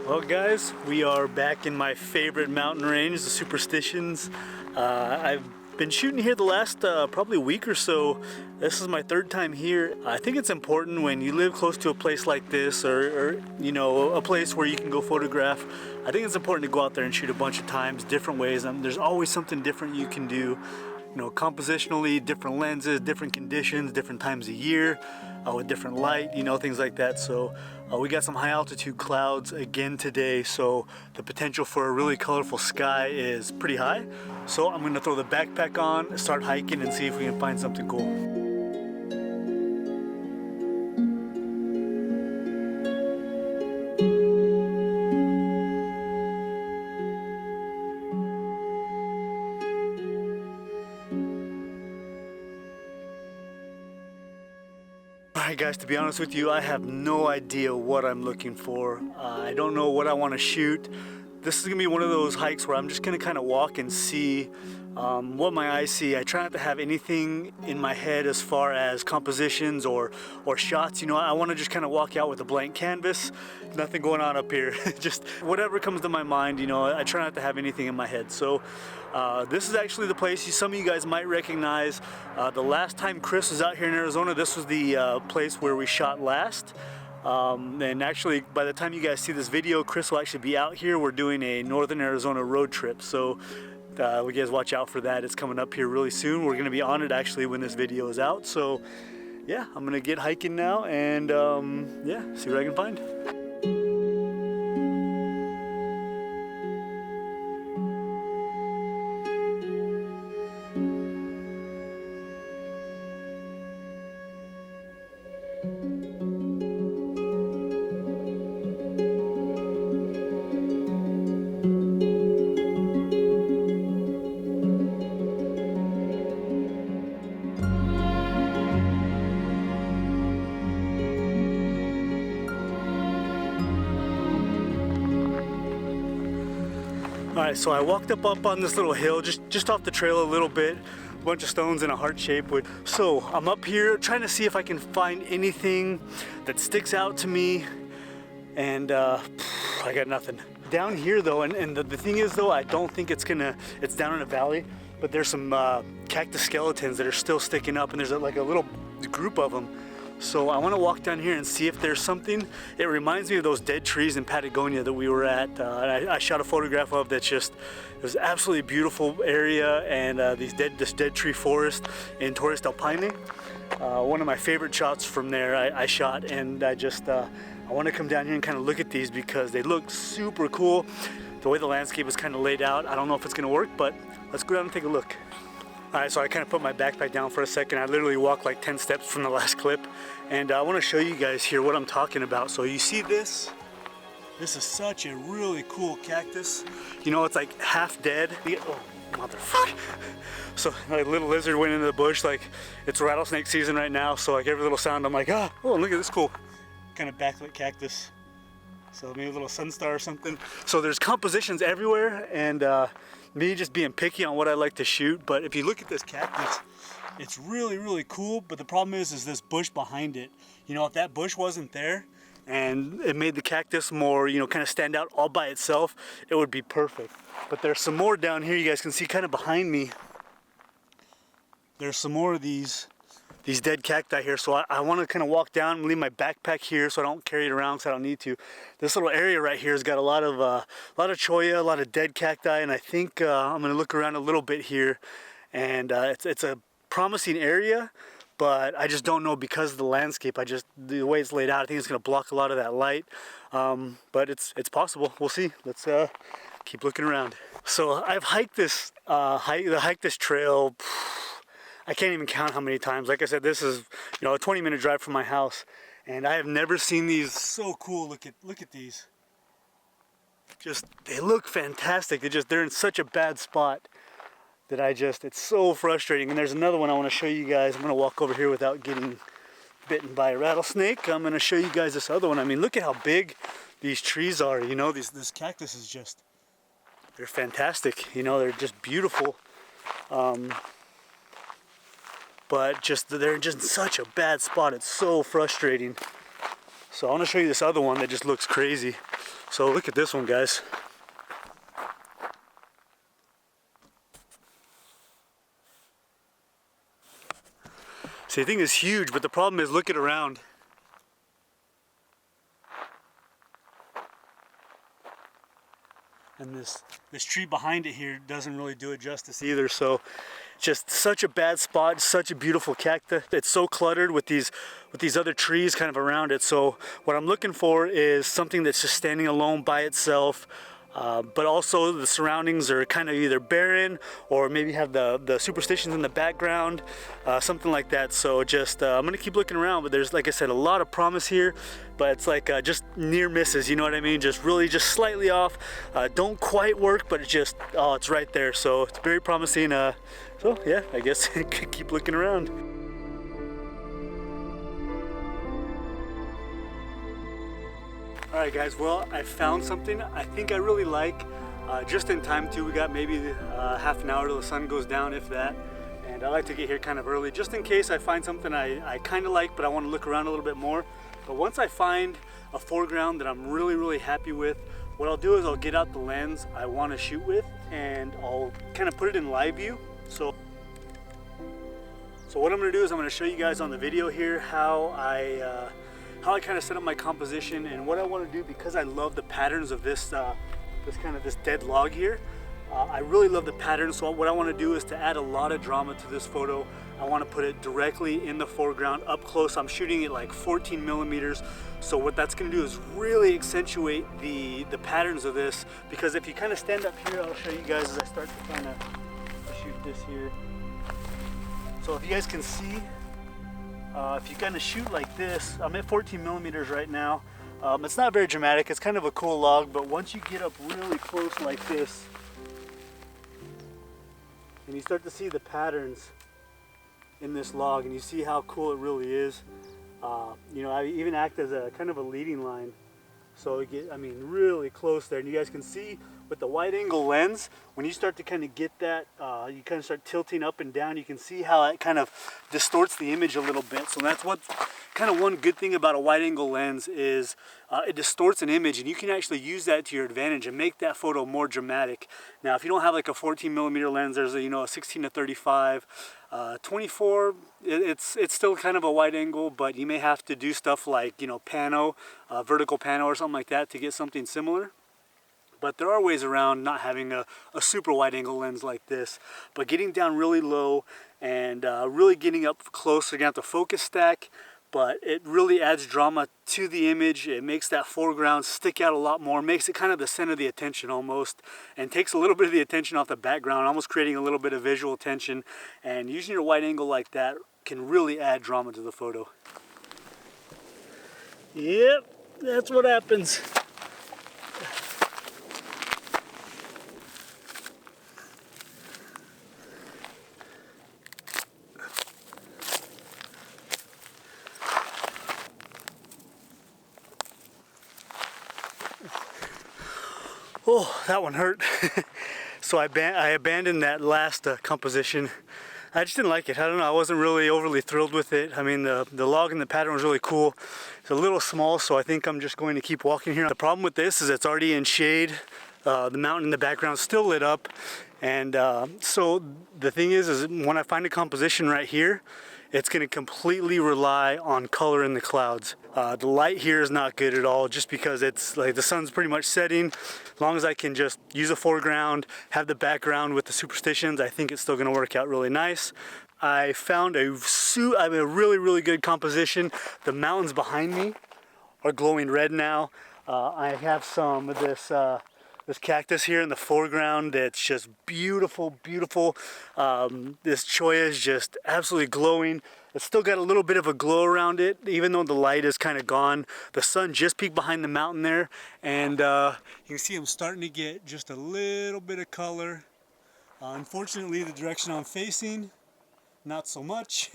Well guys, we are back in my favorite mountain range, the Superstitions. I've been shooting here the last probably week or so. This is my third time here. I think it's important when you live close to a place like this or you know, a place where you can go photograph. I think it's important to go out there and shoot a bunch of times, different ways. There's always something different you can do. You know, compositionally, different lenses, different conditions, different times of year, with different light, you know, things like that. So we got some high altitude clouds again today, so the potential for a really colorful sky is pretty high. So I'm gonna throw the backpack on, start hiking, and see if we can find something cool. Alright guys, to be honest with you, I have no idea what I'm looking for. I don't know what I want to shoot. This is going to be one of those hikes where I'm just going to kind of walk and see what my eyes see. I try not to have anything in my head as far as compositions or shots. You know, I want to just kind of walk out with a blank canvas. Nothing going on up here. Just whatever comes to my mind, you know, I try not to have anything in my head. So this is actually the place some of you guys might recognize. The last time Chris was out here in Arizona, this was the place where we shot last. And actually, by the time you guys see this video, Chris will actually be out here. We're doing a Northern Arizona road trip, so you guys watch out for that. It's coming up here really soon. We're going to be on it actually when this video is out. So yeah, I'm going to get hiking now and yeah, see what I can find. Alright, so I walked up on this little hill, just off the trail a little bit, a bunch of stones in a heart shape. So I'm up here trying to see if I can find anything that sticks out to me, and I got nothing. Down here though, and the thing is though, I don't think it's down in a valley, but there's some cactus skeletons that are still sticking up, and there's like a little group of them. So I want to walk down here and see if there's something. It reminds me of those dead trees in Patagonia that we were at. I shot a photograph of that's it was absolutely beautiful area, and this dead tree forest in Torres del Paine. One of my favorite shots from there I shot, and I want to come down here and kind of look at these because they look super cool. The way the landscape is kind of laid out, I don't know if it's going to work, but let's go down and take a look. Alright, so I kind of put my backpack down for a second. I literally walked like 10 steps from the last clip, and I want to show you guys here what I'm talking about. So you see this? This is such a really cool cactus. You know, it's like half dead. Oh, motherfucker. So like, a little lizard went into the bush. Like, it's rattlesnake season right now, so like every little sound I'm like, oh, look at this cool kind of backlit cactus. So maybe a little sunstar or something. So there's compositions everywhere, and me just being picky on what I like to shoot. But if you look at this cactus, it's really, really cool. But the problem is this bush behind it. You know, if that bush wasn't there and it made the cactus more, you know, kind of stand out all by itself, it would be perfect. But there's some more down here. You guys can see kind of behind me. There's some more of these dead cacti here, so I want to kind of walk down and leave my backpack here so I don't carry it around because I don't need to. This little area right here has got a lot of cholla, a lot of dead cacti, and I think I'm going to look around a little bit here, and it's a promising area, but I just don't know because of the landscape. The way it's laid out, I think it's going to block a lot of that light, but it's possible. We'll see. Let's keep looking around. So I've hiked this trail. I can't even count how many times. Like I said, this is, you know, a 20-minute drive from my house, and I have never seen these so cool. Look at these. They look fantastic. They're in such a bad spot that it's so frustrating. And there's another one I want to show you guys. I'm going to walk over here without getting bitten by a rattlesnake. I'm going to show you guys this other one. I mean, look at how big these trees are. You know, this cactus is they're fantastic. You know, they're just beautiful. but they're just in such a bad spot. It's so frustrating. So I want to show you this other one that just looks crazy. So look at this one, guys. See, the thing is huge, but the problem is, look it around. And this tree behind it here doesn't really do it justice either. So just such a bad spot, such a beautiful cactus. It's so cluttered with these other trees kind of around it. So what I'm looking for is something that's just standing alone by itself. But also the surroundings are kind of either barren or maybe have the superstitions in the background, something like that. So just I'm gonna keep looking around, but there's, like I said, a lot of promise here, but it's like just near misses, you know what I mean? Just really just slightly off, don't quite work, but it's right there. So it's very promising. So yeah, I guess keep looking around. Alright guys, well, I found something I think I really like, just in time too. We got maybe half an hour till the sun goes down, if that, and I like to get here kind of early just in case I find something I kind of like, but I want to look around a little bit more. But once I find a foreground that I'm really happy with, what I'll do is I'll get out the lens I want to shoot with and I'll kind of put it in live view. So what I'm going to do is I'm going to show you guys on the video here how I kind of set up my composition and what I want to do, because I love the patterns of this dead log here. I really love the pattern, so what I want to do is to add a lot of drama to this photo. I want to put it directly in the foreground, up close. I'm shooting it like 14 millimeters. So what that's going to do is really accentuate the patterns of this, because if you kind of stand up here, I'll show you guys as I start to kind of shoot this here. So if you guys can see, if you kind of shoot like this, I'm at 14 millimeters right now. It's not very dramatic, it's kind of a cool log, but once you get up really close like this, and you start to see the patterns in this log, and you see how cool it really is, you know, I even act as a kind of a leading line. So you get, I mean, really close there, and you guys can see with the wide angle lens, when you start to kind of get that, you kind of start tilting up and down, you can see how it kind of distorts the image a little bit. So that's what kind of one good thing about a wide angle lens is it distorts an image, and you can actually use that to your advantage and make that photo more dramatic. Now if you don't have like a 14 millimeter lens, there's a 16 to 35, 24, it's still kind of a wide angle, but you may have to do stuff like pano, vertical pano or something like that to get something similar. But there are ways around not having a super wide angle lens like this. But getting down really low and really getting up close, you're gonna have to focus stack, but it really adds drama to the image. It makes that foreground stick out a lot more, makes it kind of the center of the attention almost, and takes a little bit of the attention off the background, almost creating a little bit of visual tension. And using your wide angle like that can really add drama to the photo. Yep, that's what happens. Oh, that one hurt. So I abandoned that last composition. I just didn't like it. I don't know, I wasn't really overly thrilled with it. I mean, the log and the pattern was really cool. It's a little small, so I think I'm just going to keep walking here. The problem with this is it's already in shade. The mountain in the background is still lit up. And so the thing is when I find a composition right here, it's going to completely rely on color in the clouds. The light here is not good at all, just because it's like the sun's pretty much setting. As long as I can just use a foreground, have the background with the superstitions, I think it's still going to work out really nice. I found a really good composition. The mountains behind me are glowing red now. I have some of this cactus here in the foreground that's just beautiful. This cholla is just absolutely glowing. It's still got a little bit of a glow around it, even though the light is kind of gone. The sun just peeked behind the mountain there, and you can see I'm starting to get just a little bit of color. Unfortunately, the direction I'm facing, not so much.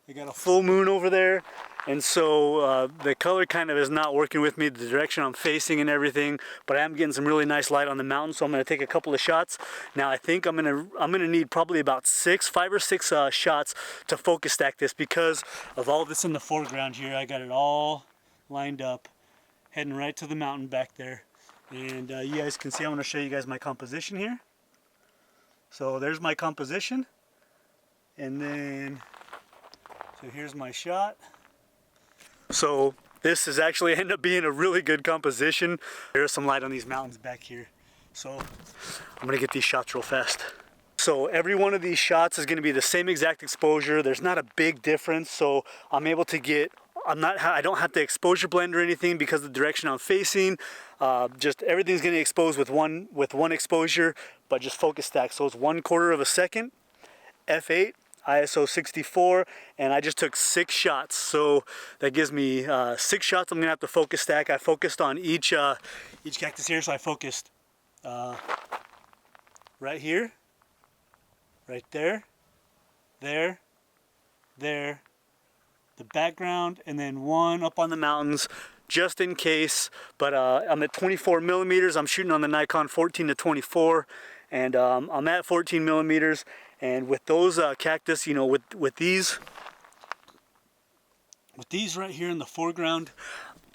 I got a full moon over there, And so the color kind of is not working with me, the direction I'm facing and everything, but I am getting some really nice light on the mountain, so I'm gonna take a couple of shots. Now I think I'm gonna need probably about 5 or 6 shots to focus stack this because of all this in the foreground here. I got it all lined up, heading right to the mountain back there. And you guys can see, I'm gonna show you guys my composition here. So there's my composition. And then, so here's my shot. So this is actually ended up being a really good composition. There's some light on these mountains back here. So I'm gonna get these shots real fast. So every one of these shots is gonna be the same exact exposure. There's not a big difference. So I'm able to get, I don't have to exposure blend or anything because of the direction I'm facing. Just everything's gonna expose with one exposure, but just focus stack. So it's 1/4 of a second, f8. ISO 64, and I just took 6 shots, so that gives me 6 shots. I'm gonna have to focus stack. I focused on each cactus here, so I focused right here, right there, there, there, the background, and then one up on the mountains, just in case. But I'm at 24 millimeters. I'm shooting on the Nikon 14 to 24, and I'm at 14 millimeters. And with those cactus, you know, with these right here in the foreground,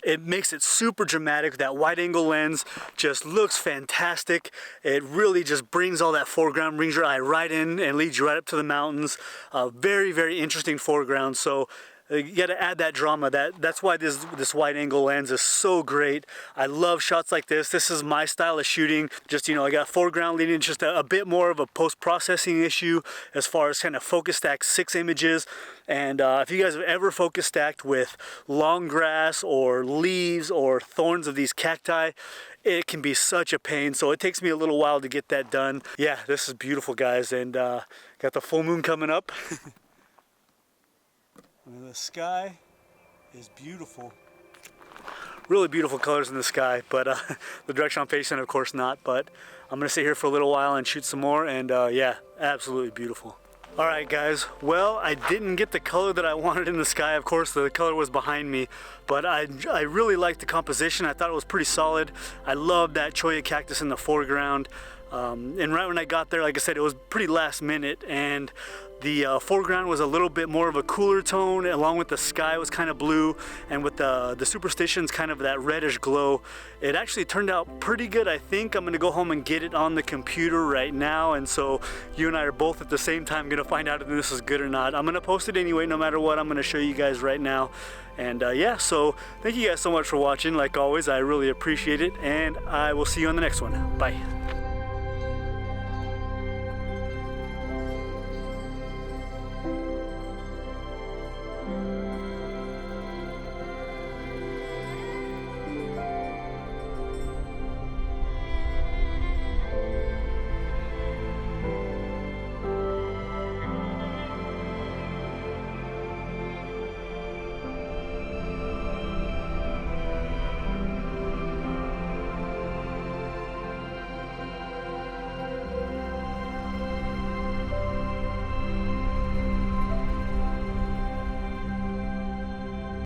it makes it super dramatic. That wide angle lens just looks fantastic. It really just brings all that foreground, brings your eye right in and leads you right up to the mountains. Very, very interesting foreground. So you got to add that drama. That's why this wide angle lens is so great. I love shots like this. This is my style of shooting. Just, you know, I got foreground leading, just a bit more of a post-processing issue as far as kind of focus stack 6 images. And if you guys have ever focus stacked with long grass or leaves or thorns of these cacti, it can be such a pain. So it takes me a little while to get that done. Yeah, this is beautiful, guys. And got the full moon coming up. The sky is beautiful. Really beautiful colors in the sky, but the direction I'm facing, of course not. But I'm gonna sit here for a little while and shoot some more, and yeah, absolutely beautiful. All right, guys, well, I didn't get the color that I wanted in the sky. Of course, the color was behind me, but I really liked the composition. I thought it was pretty solid. I love that cholla cactus in the foreground. And right when I got there, like I said, it was pretty last minute, and the foreground was a little bit more of a cooler tone, along with the sky was kind of blue, and with the superstitions kind of that reddish glow. It actually turned out pretty good. I think I'm gonna go home and get it on the computer right now, and so you and I are both at the same time gonna find out if this is good or not. I'm gonna post it anyway, no matter what. I'm gonna show you guys right now. And yeah, so thank you guys so much for watching. Like always, I really appreciate it, and I will see you on the next one. Bye.